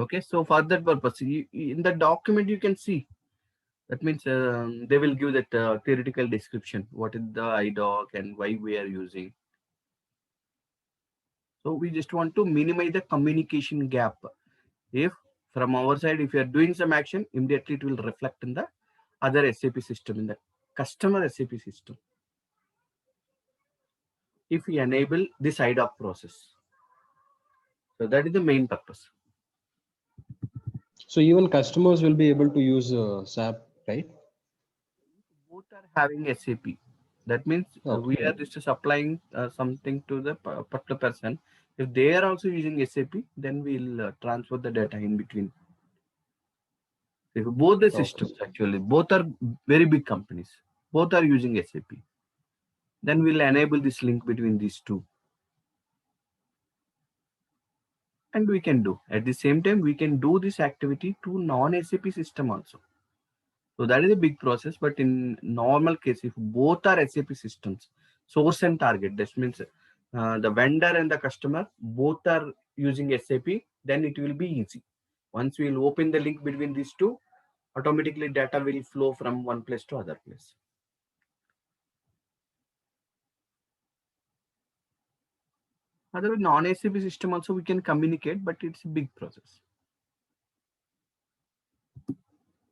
Okay, so for that purpose, in the document you can see. That means they will give that theoretical description. What is the IDOC and why we are using. So we just want to minimize the communication gap. If from our side, if you are doing some action, immediately it will reflect in the other SAP system, in the customer SAP system. If we enable this IDOC process. So that is the main purpose. So even customers will be able to use SAP, right? Both are having SAP. That means we Okay. are just supplying something to the particular person. If they are also using SAP, then we'll transfer the data in between. If both the Okay. systems actually, both are very big companies, both are using SAP, then we'll enable this link between these two. And we can do at the same time, we can do this activity to non-SAP system also. So that is a big process, but in normal case, if both are SAP systems, source and target, that means the vendor and the customer both are using SAP, then it will be easy. Once we will open the link between these two, automatically data will flow from one place to other place. Otherwise, non-SAP system also we can communicate, but it's a big process.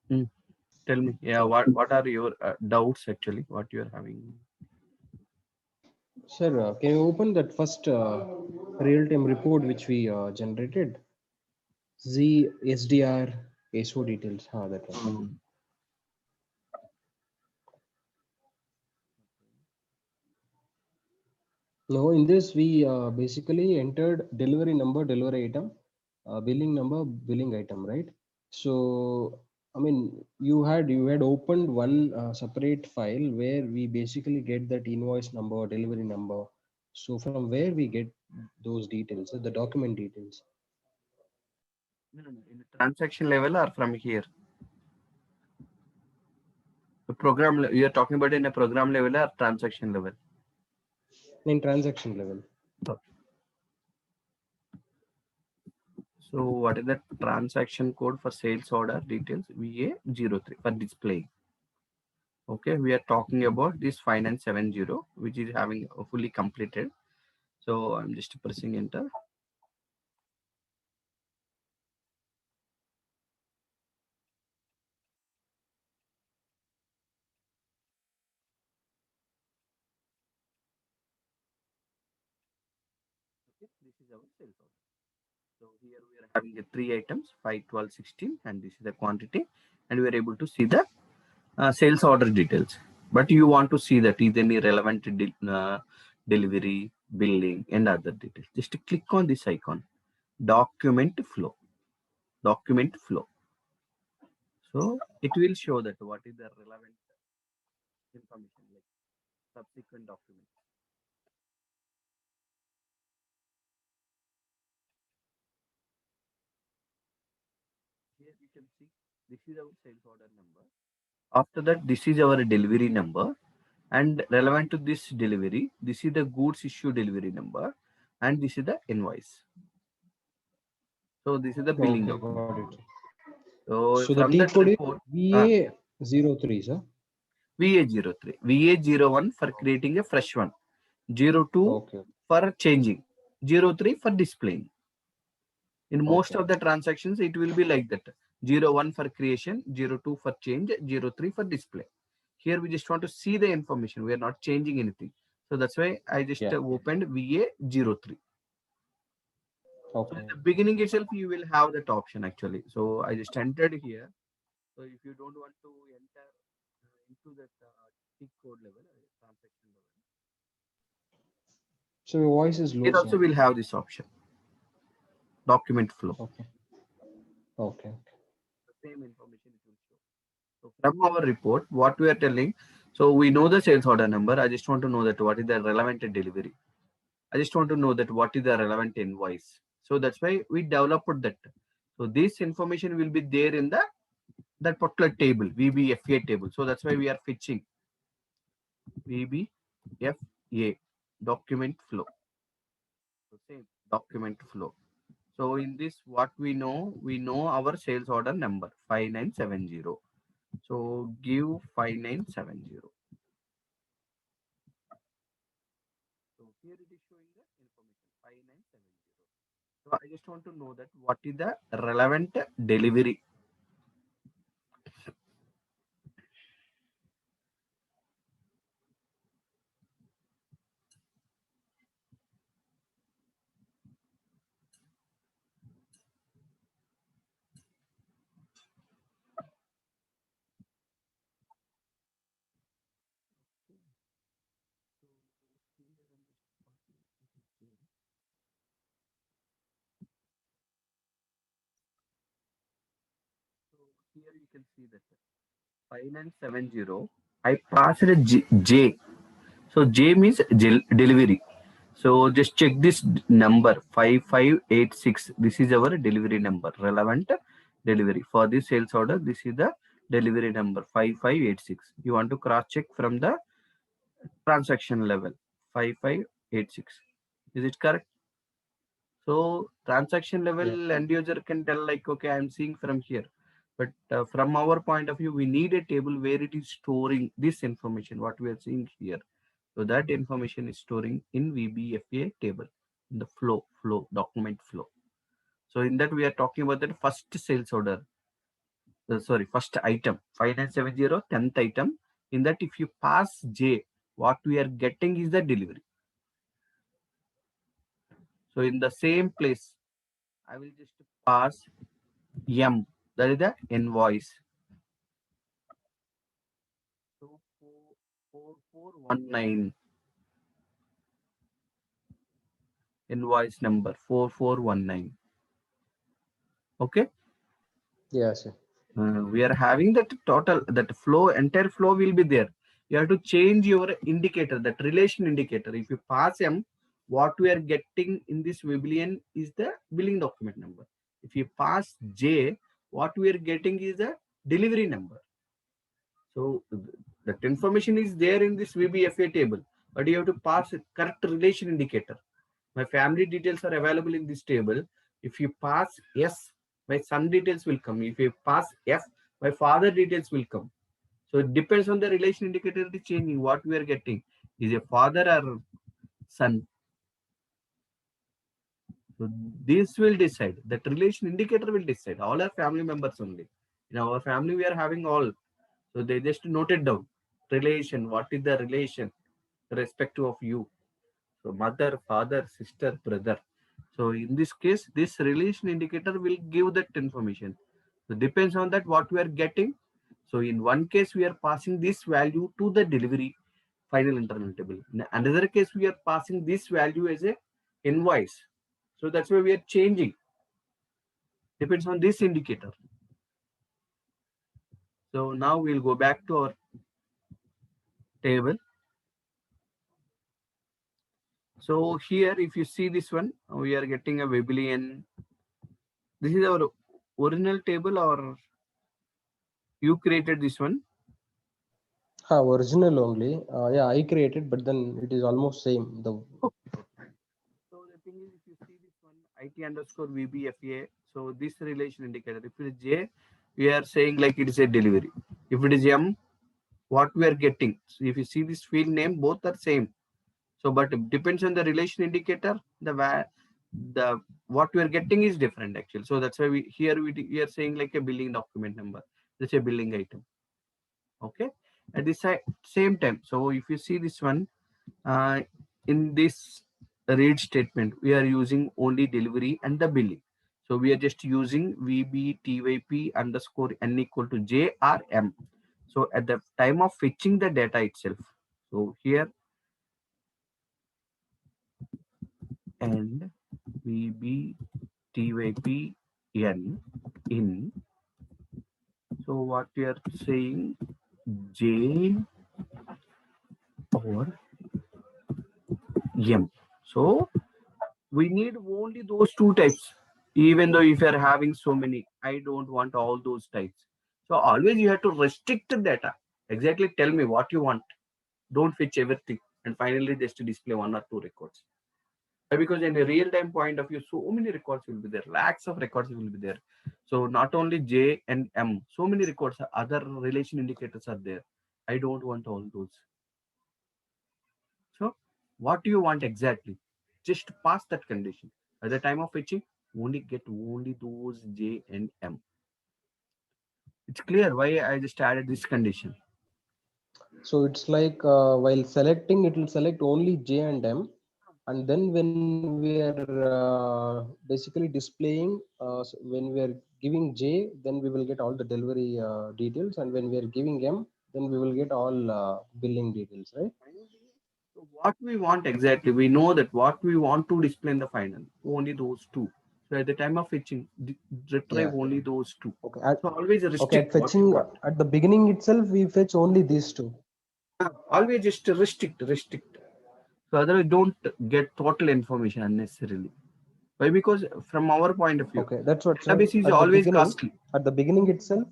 Hmm. Tell me, yeah, what are your doubts actually? What you are having? Sir, can you open that first real-time report which we generated? Z SDR ASO details. That one. Hmm. No, in this we basically entered delivery number, delivery item, billing number, billing item, right? So I mean, you had opened one separate file where we basically get that invoice number, delivery number. So from where we get those details, the document details. No, no, in the transaction level or from here? The program you are talking about in a program level or transaction level? In transaction level. Okay. So what is the transaction code for sales order details? VA03 for display. Okay, we are talking about this finance 70, which is having fully completed. So I'm just pressing enter. Okay, this is our sales order. So here we are having the three items, 5, 12, 16, and this is the quantity, and we are able to see the sales order details. But you want to see that is any relevant delivery, billing, and other details. Just click on this icon, document flow, document flow. So it will show that what is the relevant information, like subsequent documents. Here you can see this is our sales order number. After that, this is our delivery number, and relevant to this delivery, this is the goods issue delivery number, and this is the invoice. So this is the billing Okay, got document. it. So So the from T that code is report, VA03, sir. VA03, VA01 for creating a fresh one, 02 Okay, for changing, 03 for displaying. In most okay, of the transactions, it will be like that. 01 for creation, 02 for change, 03 for display. Here we just want to see the information. We are not changing anything. So that's why I just yeah, opened VA03. So in okay. the beginning itself, you will have that option actually. So I just entered here. So if you don't want to enter into that tick code level, transaction level, So your voice is low, here sir. also we'll have this option, document flow. Okay, okay, The same information it will show. So from our report, what we are telling, so we know the sales order number. I just want to know that what is the relevant delivery. I just want to know that what is the relevant invoice. So that's why we developed that. So this information will be there in the that particular table, VBFA table. So that's why we are fetching VBFA document flow. So same document flow. So in this, what we know our sales order number 5970. So give 5970. So here it is showing the information 5970. So I just want to know that what is the relevant delivery. So here you can see that 5970. I passed a J. So J means delivery. So just check this number 5586. This is our delivery number, relevant delivery for this sales order. This is the delivery number 5586. You want to cross check from the transaction level 5586. Is it correct? So transaction Yeah. level end user can tell like, okay, I'm seeing from here. But from our point of view, we need a table where it is storing this information, what we are seeing here. So that information is storing in VBFA table, in the flow, document flow. So in that we are talking about the first sales order, first item, 5970, 10th item. In that if you pass J, what we are getting is the delivery. So in the same place, I will just pass M, that is the invoice. So 4419, invoice number 4419. Okay. Yeah, sir. We are having that total, that flow, entire flow will be there. You have to change your indicator, that relation indicator. If you pass M, what we are getting in this Vibillon is the billing document number. If you pass J, what we are getting is the delivery number. So that information is there in this VBFA table, but you have to pass a correct relation indicator. My family details are available in this table. If you pass S, my son details will come. If you pass F, my father details will come. So it depends on the relation indicator is changing. What we are getting is a father or son. So this will decide. That relation indicator will decide. All are family members only. In our family, we are having all. So they just note it down. Relation. What is the relation? Respective of you. So mother, father, sister, brother. So in this case, this relation indicator will give that information. So depends on that what we are getting. So in one case, we are passing this value to the delivery final internal table. In another case, we are passing this value as a invoice. So that's why we are changing. Depends on this indicator. So now we'll go back to our table. So here, if you see this one, we are getting a Vibillon. This is our original table, or you created this one? Original only. Yeah, I created, but then it is almost same. The Okay. So the thing is, if you see this one, IT underscore VBFA, so this relation indicator, if it is J, we are saying like it is a delivery. If it is M, what we are getting. So if you see this field name, both are same. So, but it depends on the relation indicator, the what we are getting is different actually. So that's why we are saying like a billing document number. That's a billing item. Okay. At the same time, so if you see this one, uh, in this read statement, we are using only delivery and the billing. So we are just using VBTYP underscore N equal to J or M. So at the time of fetching the data itself, so here and VBTYP N in. So what we are saying, J or M. So we need only those two types. Even though if you are having so many, I don't want all those types. So always you have to restrict the data. Exactly tell me what you want. Don't fetch everything. And finally just to display one or two records. Because in a real-time point of view, so many records will be there, lakhs of records will be there. So not only J and M, so many records, other relation indicators are there. I don't want all those. So what do you want exactly? Just pass that condition. At the time of fetching, only get only those J and M. It's clear why I just added this condition. So it's like while selecting, it will select only J and M, and then when we are basically displaying, when we are giving J, then we will get all the delivery details, and when we are giving M, then we will get all billing details, right? So what we want exactly, we know that what we want to display in the final, only those two. So at the time of fetching, retrieve Yeah. only those two. Okay. So always Okay. At restrict what you fetching want. at the beginning itself, we fetch only these two. Always just restrict. So otherwise don't get total information unnecessarily. Why? Because from our point of view, Okay, that's what. So database is at the always beginning, costly. at the beginning itself,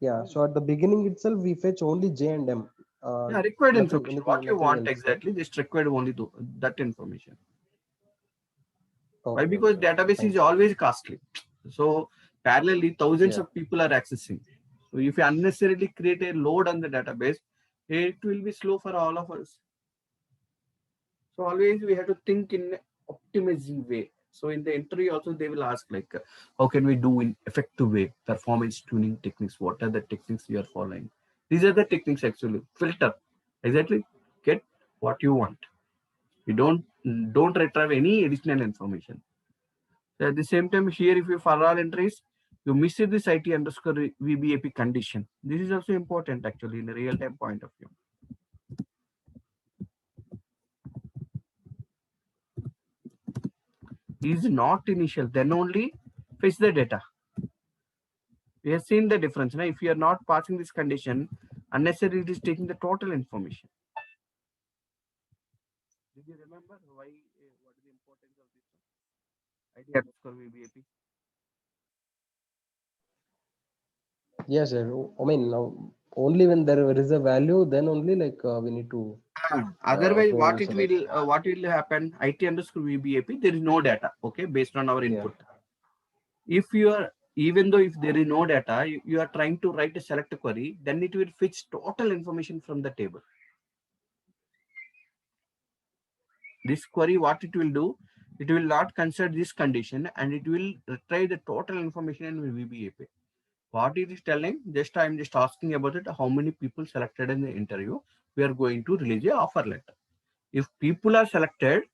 yeah. So at the beginning itself, we fetch only J and M. Yeah, required Nothing, information. What anything, you nothing want else, right? exactly, just required only that information. Why? Okay, Because okay, okay. database Fine. is always costly. So parallelly, thousands Yeah. of people are accessing. So if you unnecessarily create a load on the database, it will be slow for all of us. So always we have to think in optimizing way. So in the interview also they will ask like, how can we do in effective way? Performance tuning techniques. What are the techniques you are following? These are the techniques actually. Filter. Exactly. Get what you want. You don't retrieve any additional information. So at the same time here, if you for all entries, you miss it this IT underscore VBAP condition. This is also important actually in a real time point of view. Is not initial, then only fetch the data. We have seen the difference. Now, if you are not passing this condition, unnecessarily it is taking the total information. Did you remember why? What is the importance of this ID underscore VBAP? Yes, sir. I mean, now, only when there is a value, then only like we need to Otherwise, go and select. what will happen? IT underscore VBAP. There is no data. Okay, based on our Yeah. input. If you are, even though if there is no data, you are trying to write a select query, then it will fetch total information from the table. This query, what it will do, it will not consider this condition and it will retrieve the total information in VBAP. What it is telling, just I'm just asking about it, how many people selected in the interview, we are going to release a offer letter. If people are selected,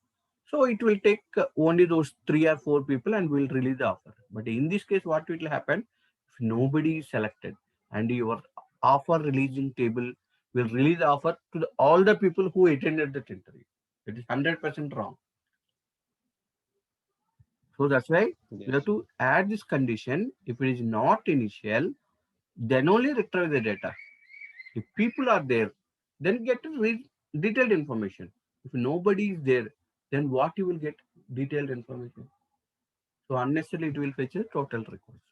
so it will take only those 3 or 4 people and we'll release the offer. But in this case, what will happen? If nobody is selected and your offer releasing table will release the offer to all the people who attended that interview. It is 100% wrong. So that's why we have Yes. to add this condition. If it is not initial, then only retrieve the data. If people are there, then get to read detailed information. If nobody is there, then what you will get? Detailed information. So unnecessarily it will fetch a total records.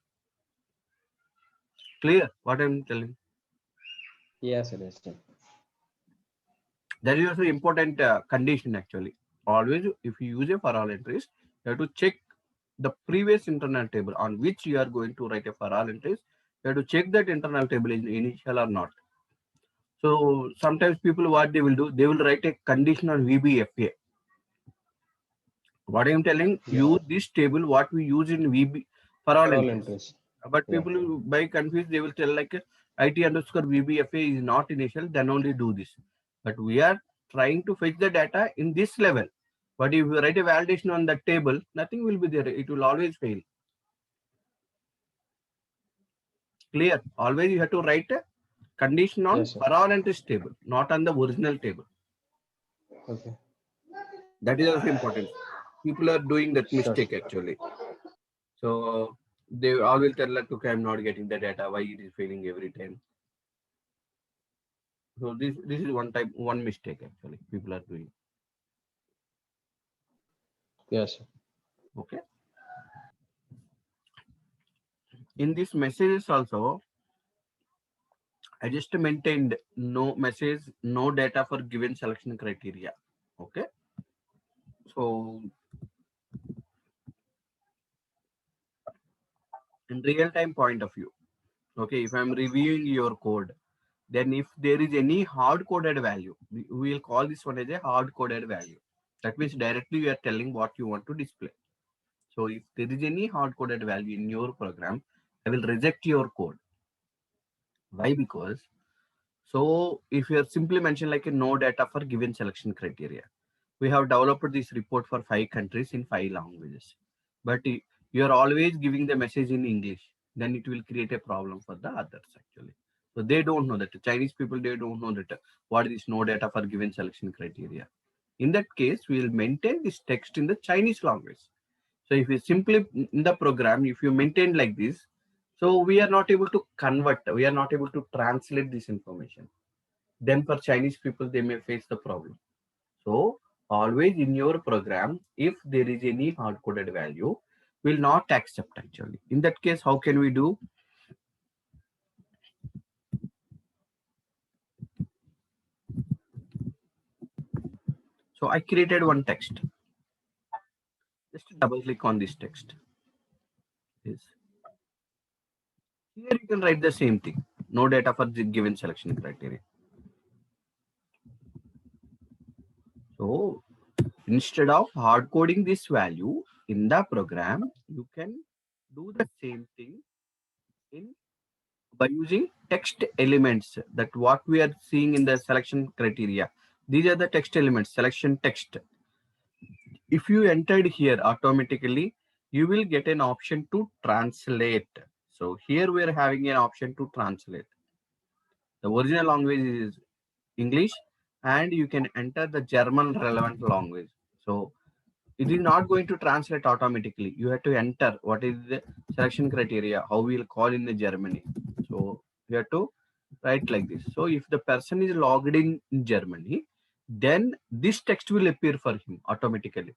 Clear what I'm telling? Yes, it is. That is also important condition actually. Always if you use a for all entries, you have to check the previous internal table on which you are going to write a for all entries. You have to check that internal table is initial or not. So sometimes people what they will do, they will write a condition on VBFA. What I am telling, Yeah. use this table what we use in VB for all For all entries. entries. But Yeah. people by confused, they will tell like IT underscore VBFA is not initial, then only do this. But we are trying to fetch the data in this level. But if you write a validation on that table, nothing will be there. It will always fail. Clear? Always you have to write a condition on Yes, sir. for all entries table, not on the original table. Okay. That is also important. People are doing that Sure. mistake actually. So they all will tell like, okay, I'm not getting the data. Why it is failing every time? So this is one mistake actually people are doing. Yes, sir. Okay. In these messages also, I just maintained no message, no data for given selection criteria. Okay. So in real time point of view, okay, if I'm reviewing your code, then if there is any hard coded value, we will call this one as a hard coded value. That means directly you are telling what you want to display. So if there is any hard coded value in your program, I will reject your code. Why? Because so if you are simply mentioned like a no data for given selection criteria, we have developed this report for 5 countries in 5 languages, but you are always giving the message in English, then it will create a problem for the others actually. So they don't know that. Chinese people, they don't know that what is no data for given selection criteria. In that case, we will maintain this text in the Chinese language. So if you simply in the program, if you maintain like this, so we are not able to convert, we are not able to translate this information. Then for Chinese people, they may face the problem. So always in your program, if there is any hard coded value, will not accept actually. In that case, how can we do? So I created one text. Just double click on this text. Yes. Here you can write the same thing. No data for the given selection criteria. So instead of hard coding this value in the program, you can do the same thing in by using text elements, that what we are seeing in the selection criteria. These are the text elements, selection text. If you entered here automatically, you will get an option to translate. So here we are having an option to translate. The original language is English, and you can enter the German relevant language. So it is not going to translate automatically. You have to enter what is the selection criteria, how we will call in the Germany. So you have to write like this. So if the person is logged in Germany, then this text will appear for him automatically.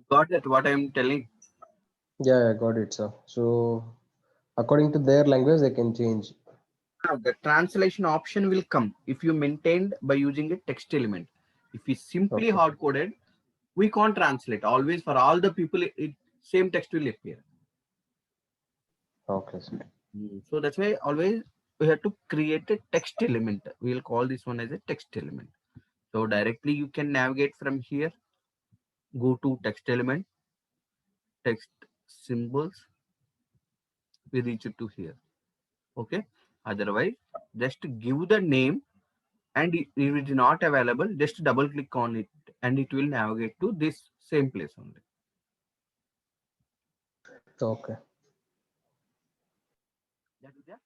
Got that? What I am telling? Yeah, I got it, sir. So according to their language, they can change. Now, the translation option will come if you maintained by using a text element. If we simply Okay. hard coded, we can't translate. Always for all the people, same text will appear. Okay, sir. So that's why always we have to create a text element. We'll call this one as a text element. So directly you can navigate from here, go to text element, text symbols, we reach it to here. Okay. Otherwise, just give the name, and if it is not available, just double click on it and it will navigate to this same place only. Okay. That is the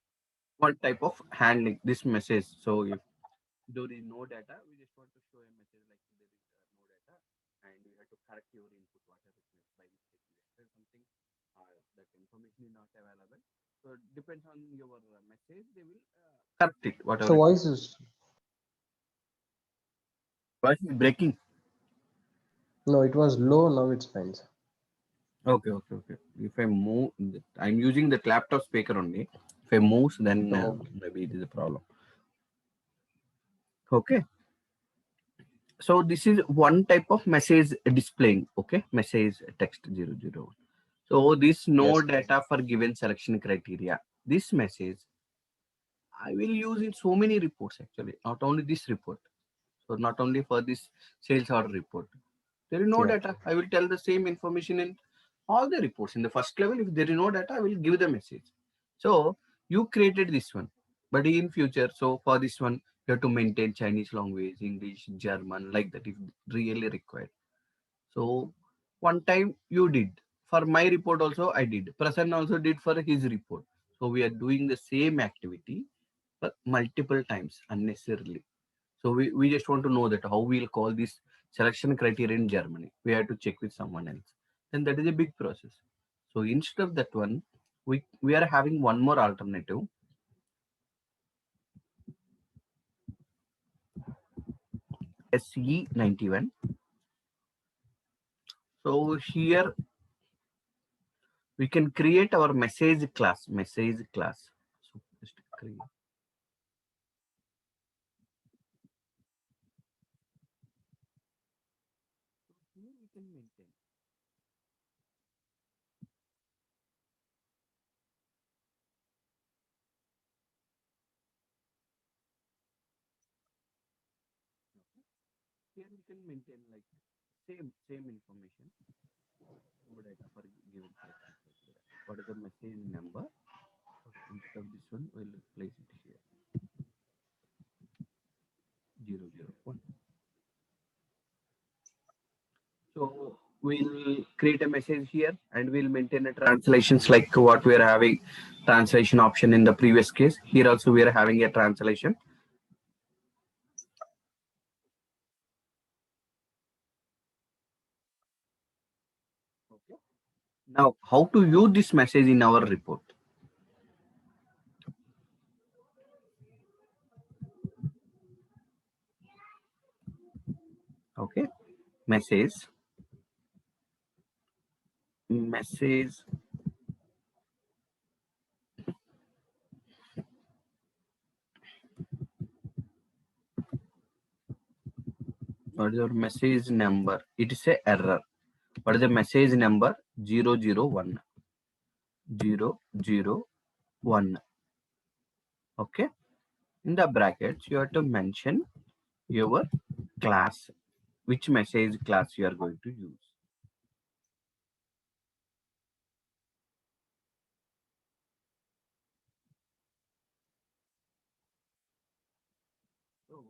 one type of handling this message. So if there is no data, we just want to show a message like there is no data, and you have to correct your input whatever it is by mistake you enter something, that information is not available. So it depends on your message, they will correct it So whatever it is. voice is Voice is breaking. no, it was low. Now it's fine, sir. Okay, okay, okay. If I move, I'm using the laptop speaker only. If I move, then Okay. maybe it is a problem. Okay. So this is one type of message displaying. Okay, message text 001. So this no Yes. data for given selection criteria. This message I will use in so many reports actually, not only this report. So not only for this sales order report. There is no Yeah. data. I will tell the same information in all the reports. In the first level, if there is no data, I will give the message. So you created this one, but in future, so for this one, you have to maintain Chinese language, English, German, like that if really required. So one time you did. For my report also I did. Prasanna also did for his report. So we are doing the same activity but multiple times unnecessarily. So we just want to know that how we'll call this selection criteria in Germany. We have to check with someone else. Then that is a big process. So instead of that one, we are having one more alternative. SE91. So here we can create our message class. Message class. So just create. can maintain. Here we can maintain like same information. No data for given selection criteria. What is the message number? Instead of this one, we'll place it here. 001. So we'll create a message here and we'll maintain a translations like what we are having translation option in the previous case. Here also we are having a translation. Okay. Now, how to use this message in our report? Okay, message. What is your message number? It is a error. What is the message number? 001. 001. Okay. In the brackets, you have to mention your class, which message class you are going to use. So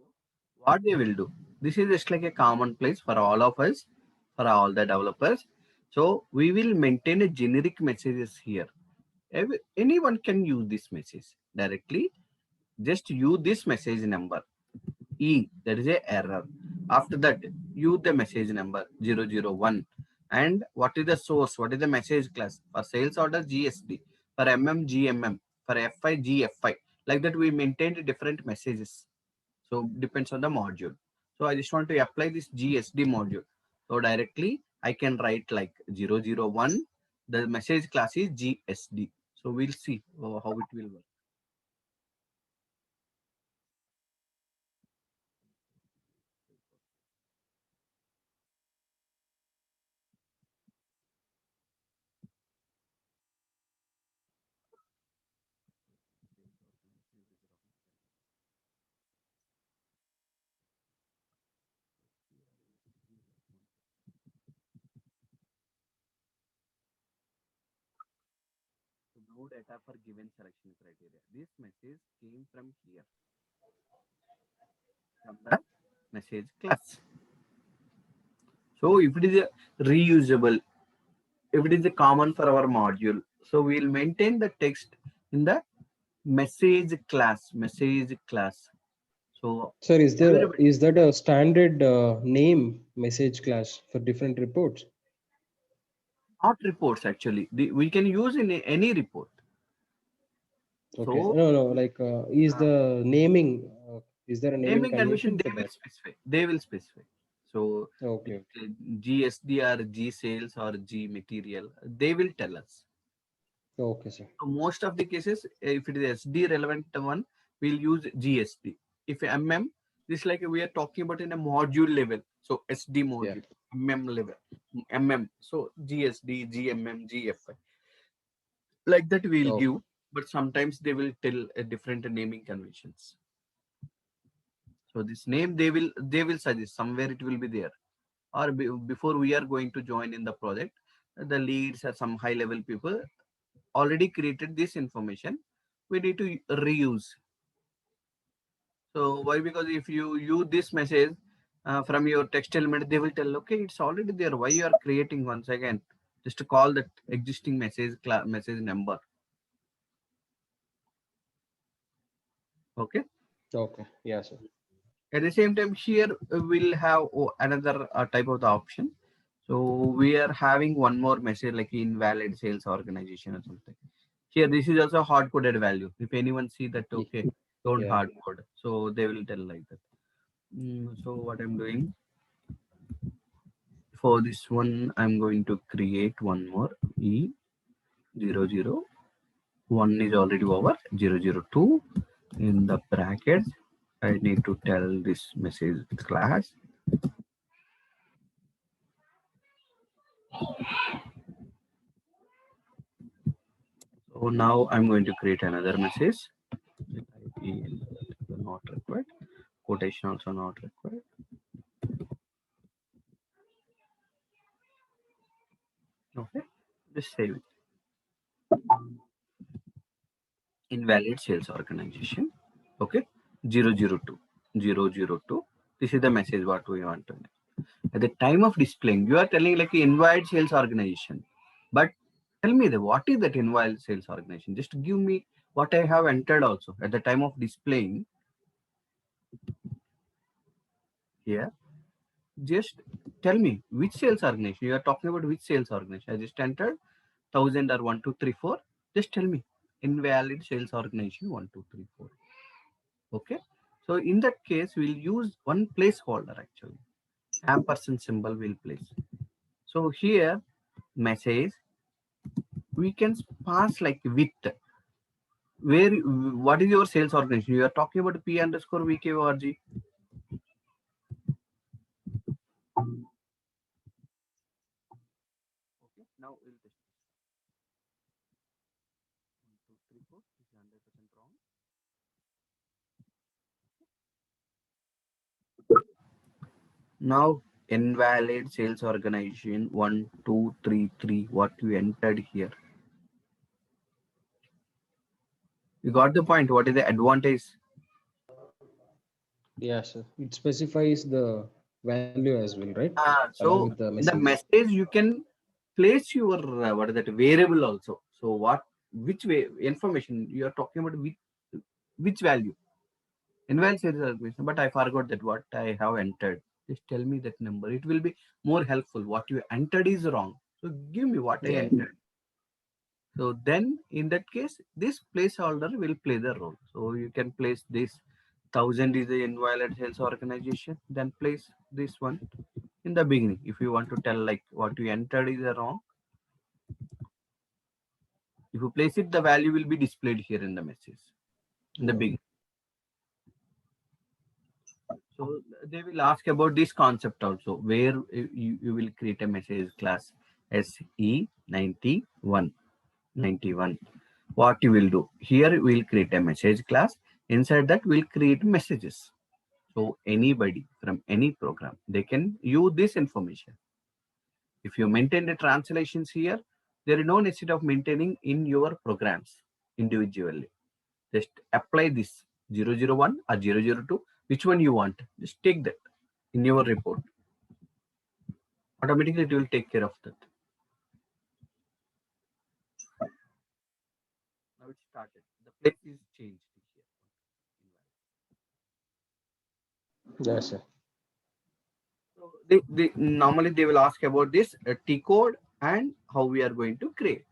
what they will do, this is just like a common place for all of us, for all the developers. So we will maintain a generic messages here. Anyone can use this message directly. Just use this message number E, that is a error. After that, use the message number 001. And what is the source? What is the message class? For sales order, GSD. For MM, GMM. For FI, GFI. Like that, we maintained different messages. So depends on the module. So I just want to apply this GSD module. So directly, I can write like 001. The message class is GSD. So we'll see how it will work. No data for given selection criteria. This message came from here, from the message class. So if it is a reusable, if it is a common for our module, so we'll maintain the text in the message class. Message class. So Sir, everybody, is that a standard name message class for different reports? not reports actually. We can use in any report. Okay. So No, like is uh, the naming is there a naming naming convention convention they for will that? specify. They will specify. So Okay. GSD or G sales or G material, they will tell us. Okay, sir. So most of the cases, if it is SD relevant one, we'll use GSD. If MM, this like we are talking about in a module level. So SD Yeah. module, MM level, MM. So GSD, GMM, GFI. Like that we'll Okay. give, but sometimes they will tell a different naming conventions. So this name they will suggest somewhere it will be there. Or before we are going to join in the project, the leads or some high level people already created this information. We need to reuse. So why? Because if you use this message from your text element, they will tell, okay, it's already there. Why you are creating once again? Just to call that existing message number. Okay. Okay. Yeah, sir. At the same time, here we'll have another type of the option. So we are having one more message like invalid sales organization or something. Here, this is also hard coded value. If anyone see that, Ye- okay, don't Yeah. hard code. So they will tell like that. So what I'm doing for this one, I'm going to create one more E00. One is already over. 002 in the brackets. I need to tell this message class. So now I'm going to create another message. Not required. Quotation also not required. Okay, just save it. Invalid sales organization. Okay, 002. 002. This is the message what we want to know. At the time of displaying, you are telling like invalid sales organization. But tell me what is that invalid sales organization? Just give me what I have entered also at the time of displaying here. Just tell me which sales organization you are talking about. Which sales organization? I just entered 1000 or 1, 2, 3, 4. Just tell me invalid sales organization 1, 2, 3, 4. Okay. So in that case, we'll use one placeholder actually. Ampersand symbol will place. So here message we can pass like with. Where what is your sales organization? You are talking about P underscore VKORG. Okay, now we'll test this. 1, 2, 3, 4. This is 100% wrong. Now invalid sales organization 1, 2, 3, 3. What you entered here. You got the point. What is the advantage? Yeah, sir. It specifies the value as well, right? Along So with the in the message. message you can place your what is that variable also. So which way information you are talking about which value? Invalid sales organization, but I forgot that what I have entered. Just tell me that number. It will be more helpful. What you entered is wrong. So give me what I Yeah. entered. So then in that case, this placeholder will play the role. So you can place this 1000 is the invalid sales organization, then place this one in the beginning. If you want to tell like what you entered is wrong, if you place it, the value will be displayed here in the message in the beginning. So they will ask about this concept also, where you will create a message class SE91. 91. What you will do here, we'll create a message class. Inside that, we'll create messages. So anybody from any program, they can use this information. If you maintain the translations here, there is no necessity of maintaining in your programs individually. Just apply this 001 or 002, which one you want. Just take that in your report. Automatically, it will take care of that. Now it started. The place is changed here. Yes, sir. So they normally they will ask about this T code and how we are going to create.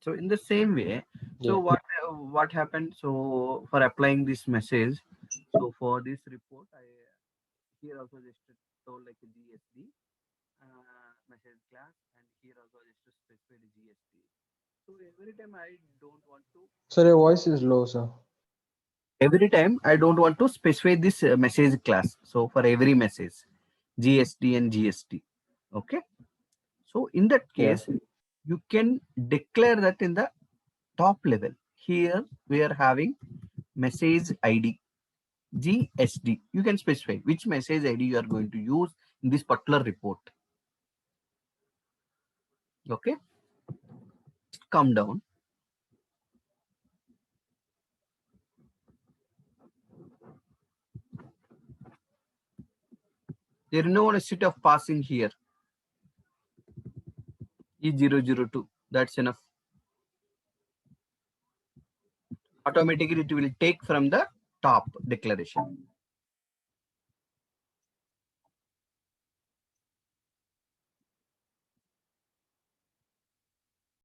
So in the same way, so what happened? So for applying this message, so for this report, I here also just told like a GSD message class, and here also just to specify the GSD. So every time I don't want to. Sir, your voice is low, sir. Every time I don't want to specify this message class. So for every message, GSD and GST. Okay. So in that case, you can declare that in the top level. Here we are having message ID, GSD. You can specify which message ID you are going to use in this particular report. Okay. Come down. There is no necessity of passing here. E002. That's enough. Automatically it will take from the top declaration.